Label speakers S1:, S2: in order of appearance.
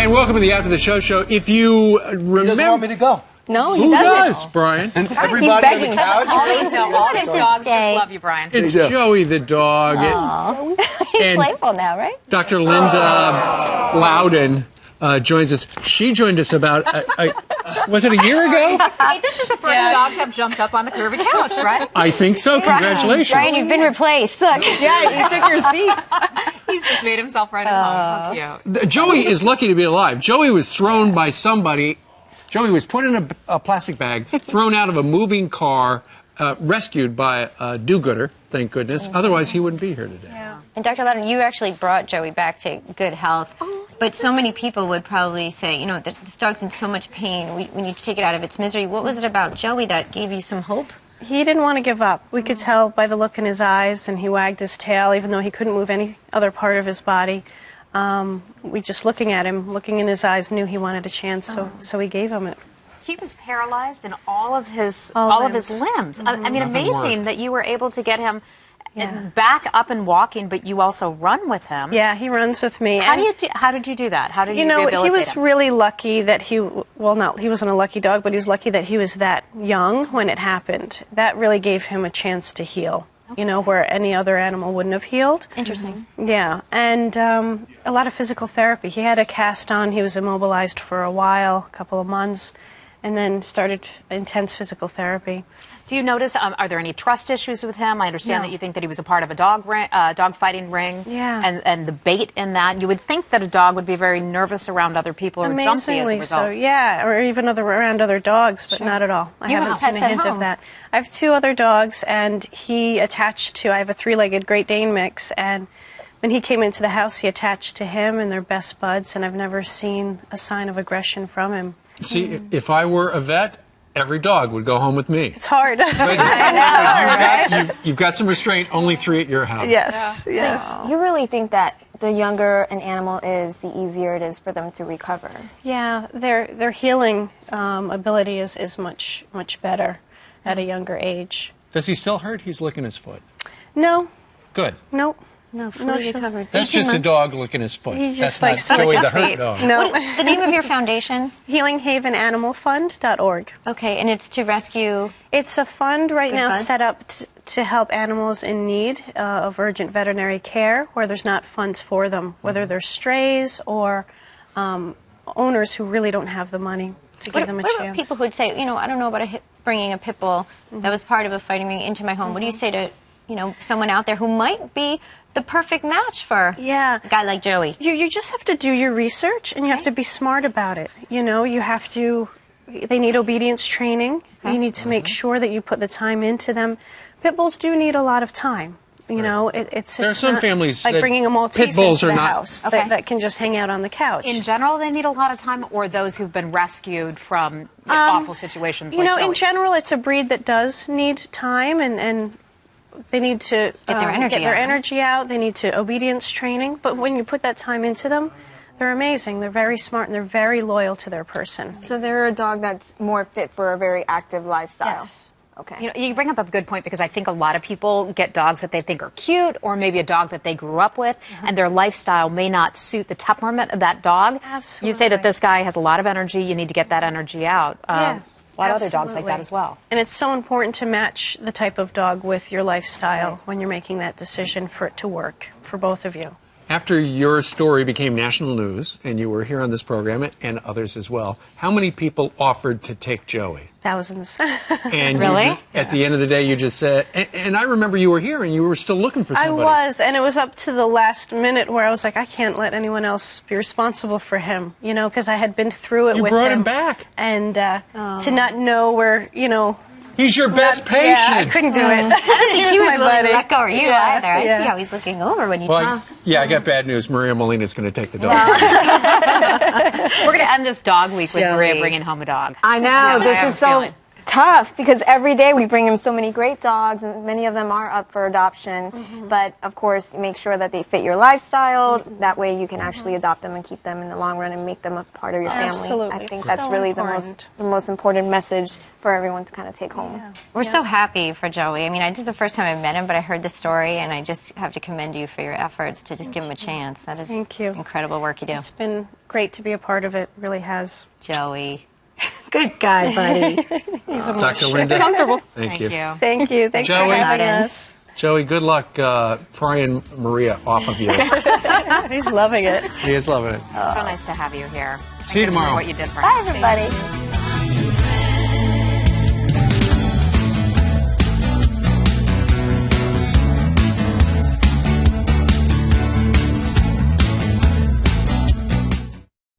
S1: Brian, welcome to the After the Show show. If you remember...
S2: He doesn't want me to go.
S3: No, he
S1: Who
S3: doesn't.
S1: does, Brian?
S2: And everybody on the couch.
S3: All these dogs just love you, Brian.
S1: It's Joey the dog.
S4: He's playful now, right?
S1: Dr. Linda Loudon joins us. She joined us about, was it a year ago?
S3: Hey, this is the first dog to have jumped up on the curvy couch, right?
S1: I think so. Congratulations.
S4: Brian, you've been replaced. Look.
S3: Yeah, he took your seat. He's just made himself right at home. How cute.
S1: Joey is lucky to be alive. Joey was thrown by somebody. Joey was put in a plastic bag, thrown out of a moving car, rescued by a do-gooder, thank goodness. Otherwise, he wouldn't be here today.
S4: Yeah. And Dr. Loudon, you actually brought Joey back to good health. But so many people would probably say, you know, this dog's in so much pain. We need to take it out of its misery. What was it about Joey that gave you some hope?
S5: He didn't want to give up. We could tell by the look in his eyes, and he wagged his tail, even though he couldn't move any other part of his body. We just looking at him, looking in his eyes, knew he wanted a chance, so we gave him it.
S3: He was paralyzed in all of his limbs. I mean, amazing that you were able to get him back up and walking, but you also run with him.
S5: Yeah, he runs with me.
S3: How did you do that? How did you rehabilitate
S5: he was
S3: him?
S5: really lucky that he wasn't a lucky dog, but he was lucky that he was that young when it happened. That really gave him a chance to heal. You know, where any other animal wouldn't have healed.
S4: Interesting.
S5: Yeah, and a lot of physical therapy. He had a cast on. He was immobilized for a while, a couple of months, and then started intense physical therapy.
S3: Do you notice, are there any trust issues with him? I understand that you think that he was a part of a dog fighting ring.
S5: Yeah.
S3: And the bait in that. You would think that a dog would be very nervous around other people or jumpy as a
S5: Amazingly
S3: result.
S5: so, yeah, or even around other dogs, but not at all. I haven't seen a hint of that. I have 2 other dogs, and he attached to, I have a 3-legged Great Dane mix, and when he came into the house, he attached to him, and they're best buds, and I've never seen a sign of aggression from him.
S1: See, if I were a vet, every dog would go home with me.
S5: It's hard.
S1: You've got some restraint, only 3 at your house.
S5: Yes, yes.
S6: So you really think that the younger an animal is, the easier it is for them to recover?
S5: Yeah, their healing ability is much better at a younger age.
S1: Does he still hurt? He's licking his foot.
S5: No.
S1: Good.
S5: Nope.
S4: No, fully recovered.
S1: That's just a dog licking his foot.
S5: He just
S1: That's
S5: likes
S1: not
S5: to
S1: Joey
S5: lick
S1: the
S5: his
S1: hurt
S5: feet.
S1: dog.
S5: No.
S4: The name of your foundation?
S5: HealingHavenAnimalFund.org.
S4: Okay, and it's to rescue...
S5: It's a fund right now
S4: buds?
S5: set up to help animals in need of urgent veterinary care where there's not funds for them, whether they're strays or owners who really don't have the money to give them a
S4: What
S5: chance.
S4: about people who would say, you know, I don't know about bringing a pit bull that was part of a fighting ring into my home. What do you say to, you know, someone out there who might be the perfect match for a guy like Joey?
S5: You just have to do your research, and you have to be smart about it. You know, you have to... They need obedience training. You need to make sure that you put the time into them. Pit bulls do need a lot of time. You know, it's
S1: There are some families
S5: like
S1: that
S5: bringing a Maltese
S1: pit bulls
S5: into
S1: are
S5: the
S1: not-
S5: house that can just hang out on the couch.
S3: In general, they need a lot of time, or those who've been rescued from awful situations
S5: You
S3: like
S5: know,
S3: Joey?
S5: in general, it's a breed that does need time, and they need to
S4: Get their energy
S5: out. They need to obedience training. But when you put that time into them, they're amazing. They're very smart, and they're very loyal to their person.
S6: So they're a dog that's more fit for a very active lifestyle.
S5: Yes.
S6: Okay.
S3: You know, you bring up a good point because I think a lot of people get dogs that they think are cute or maybe a dog that they grew up with and their lifestyle may not suit the temperament of that dog.
S5: Absolutely.
S3: You say that this guy has a lot of energy, you need to get that energy out.
S5: Yeah,
S3: a lot of other dogs like that as well.
S5: And it's so important to match the type of dog with your lifestyle when you're making that decision for it to work for both of you.
S1: After your story became national news, and you were here on this program, and others as well, how many people offered to take Joey?
S5: Thousands.
S1: And
S3: Really?
S1: At the end of the day, you just said, and I remember you were here, and you were still looking for somebody.
S5: I was, and it was up to the last minute where I was like, I can't let anyone else be responsible for him, you know, because I had been through it
S1: You
S5: with
S1: brought
S5: him.
S1: him back.
S5: And to not know where, you know...
S1: He's your best patient.
S5: Yeah, I couldn't do it.
S4: I don't think he was
S5: my
S4: willing
S5: buddy.
S4: to let go of you either. I
S5: yeah.
S4: see how he's looking over when you
S1: Well,
S4: talk.
S1: I got bad news. Maria Molina's going to take the dog.
S3: We're going to end this dog week with
S4: Joey.
S3: Maria bringing home a dog.
S6: I know.
S3: I have
S6: This
S3: a
S6: is so...
S3: feeling.
S6: tough because every day we bring in so many great dogs, and many of them are up for adoption. But of course, you make sure that they fit your lifestyle. That way, you can actually adopt them and keep them in the long run and make them a part of your family.
S5: Absolutely.
S6: I think
S5: So
S6: that's really
S5: important.
S6: the most important message for everyone to kind of take home.
S4: We're so happy for Joey. I mean, this is the first time I met him, but I heard the story, and I just have to commend you for your efforts to just give him a chance. That is
S5: Thank you.
S4: incredible work you do.
S5: It's been great to be a part of it. Really has.
S4: Joey. Good guy, buddy.
S5: He's a
S1: Dr. Linda.
S6: Comfortable.
S1: Thank you.
S5: Thank you. Thanks for
S1: Joey.
S5: having us.
S1: Joey, good luck prying Maria off of you.
S5: He's loving it.
S1: He is loving it.
S3: It's so nice to have you here.
S1: See you tomorrow.
S3: What you did for
S6: Bye,
S3: him.
S6: everybody.